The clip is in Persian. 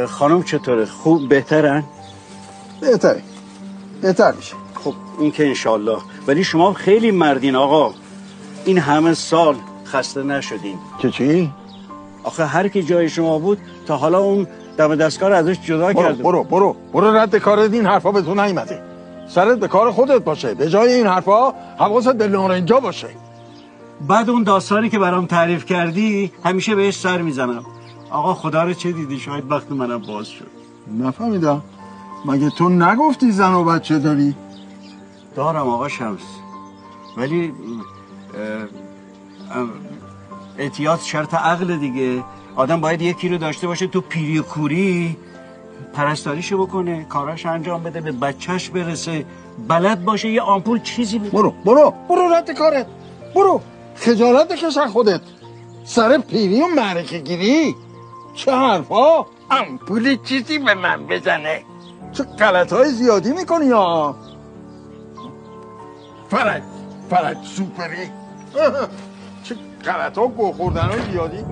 خانم چطوره؟ خوب بهترن؟ بهتر میشه. خب این که انشالله. ولی شما خیلی مردین آقا، این همه سال خسته نشدین که چی؟ آخه هر کی جای شما بود تا حالا اون دم دستگاه رو ازش جدا کرده. برو رد کارت، این حرفا به تو نیومده. سرت به کار خودت باشه، به جای این حرفا حواست به نارنجا باشه. بعد اون داستانی که برام تعریف کردی همیشه بهش سر میزنم. آقا خدا رو چه دیدی؟ شاید وقت منم باز شد. نفهمیدم. مگه تو نگفتی زن و بچه داری؟ دارم آقا شمس، ولی احتیاط شرط عقل دیگه. آدم باید یکی رو داشته باشه تو پیری و کوری پرستاریشو بکنه، کاراش انجام بده، به بچهش برسه، بلد باشه یه آمپول چیزی برو رد کارت. برو خجالت بکش از خودت. سر پیری و معرکه گیری چه حرفا؟ آمپول چیزی به من بزنه. چه غلطهای زیادی میکنی ها. فرج سوپری. چه غلطها گو خوردنهای زیادی.